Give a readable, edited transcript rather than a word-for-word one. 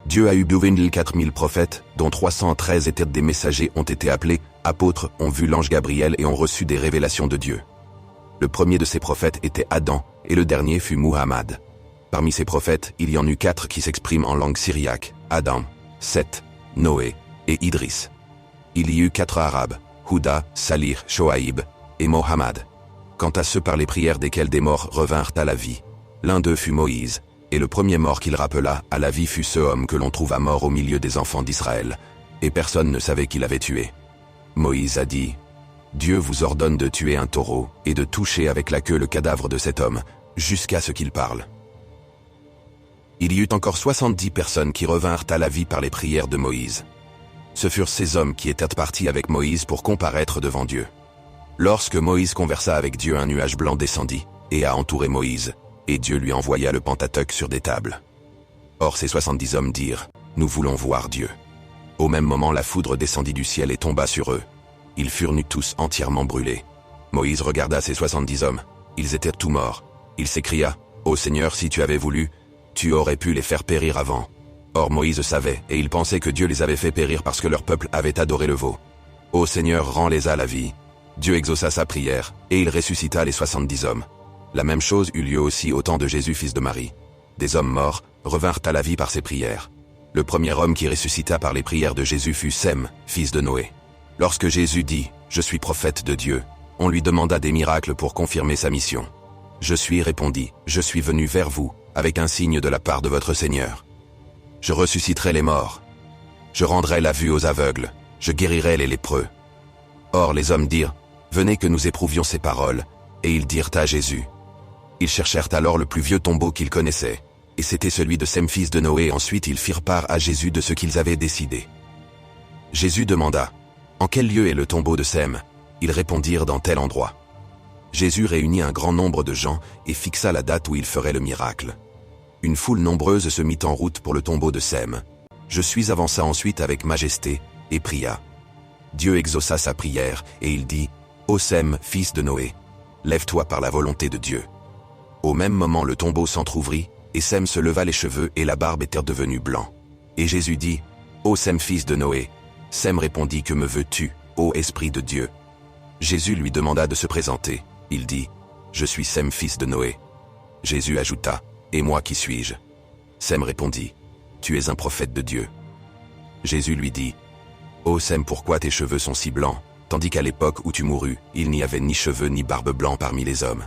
Dieu a eu besoin 4000 prophètes, dont 313 étaient des messagers ont été appelés, apôtres, ont vu l'ange Gabriel et ont reçu des révélations de Dieu. Le premier de ces prophètes était Adam, et le dernier fut Muhammad. Parmi ces prophètes, il y en eut 4 qui s'expriment en langue syriaque, Adam, Seth, Noé et Idris. Il y eut 4 arabes, Houda, Salih, Shoaïb et Mohammed. Quant à ceux par les prières desquels des morts revinrent à la vie, l'un d'eux fut Moïse, et le premier mort qu'il rappela à la vie fut ce homme que l'on trouva mort au milieu des enfants d'Israël, et personne ne savait qui l'avait tué. Moïse a dit, « Dieu vous ordonne de tuer un taureau et de toucher avec la queue le cadavre de cet homme, jusqu'à ce qu'il parle. » Il y eut encore 70 personnes qui revinrent à la vie par les prières de Moïse. Ce furent ces hommes qui étaient partis avec Moïse pour comparaître devant Dieu. Lorsque Moïse conversa avec Dieu, un nuage blanc descendit et a entouré Moïse, et Dieu lui envoya le Pentateuque sur des tables. Or ces 70 hommes dirent, « Nous voulons voir Dieu. » Au même moment la foudre descendit du ciel et tomba sur eux. Ils furent nus tous entièrement brûlés. Moïse regarda ces 70 hommes. Ils étaient tous morts. Il s'écria, « Ô Seigneur, si tu avais voulu, tu aurais pu les faire périr avant. » Or Moïse savait, et il pensait que Dieu les avait fait périr parce que leur peuple avait adoré le veau. « Ô Seigneur, rends-les à la vie. » Dieu exauça sa prière, et il ressuscita les 70 hommes. La même chose eut lieu aussi au temps de Jésus, fils de Marie. Des hommes morts revinrent à la vie par ses prières. Le premier homme qui ressuscita par les prières de Jésus fut Sem, fils de Noé. Lorsque Jésus dit « Je suis prophète de Dieu », on lui demanda des miracles pour confirmer sa mission. « Je suis, répondit, je suis venu vers vous, avec un signe de la part de votre Seigneur. Je ressusciterai les morts. Je rendrai la vue aux aveugles, je guérirai les lépreux. » Or les hommes dirent « Venez que nous éprouvions ces paroles », et ils dirent à Jésus. Ils cherchèrent alors le plus vieux tombeau qu'ils connaissaient, et c'était celui de Sem, fils de Noé. Ensuite ils firent part à Jésus de ce qu'ils avaient décidé. Jésus demanda « En quel lieu est le tombeau de Sem ?» Ils répondirent « Dans tel endroit. » Jésus réunit un grand nombre de gens et fixa la date où il ferait le miracle. Une foule nombreuse se mit en route pour le tombeau de Sem. Josué avança ensuite avec majesté et pria. Dieu exauça sa prière et il dit « Ô Sem, fils de Noé, lève-toi par la volonté de Dieu. » Au même moment le tombeau s'entr'ouvrit, et Sem se leva les cheveux et la barbe était devenue blanc. Et Jésus dit « Ô Sem, fils de Noé ?» Sem répondit « Que me veux-tu, ô Esprit de Dieu ?» Jésus lui demanda de se présenter. Il dit « Je suis Sem, fils de Noé. » Jésus ajouta « Et moi qui suis-je » Sem répondit « Tu es un prophète de Dieu. » Jésus lui dit « Ô Sem, pourquoi tes cheveux sont si blancs, tandis qu'à l'époque où tu mourus, il n'y avait ni cheveux ni barbe blanc parmi les hommes ?»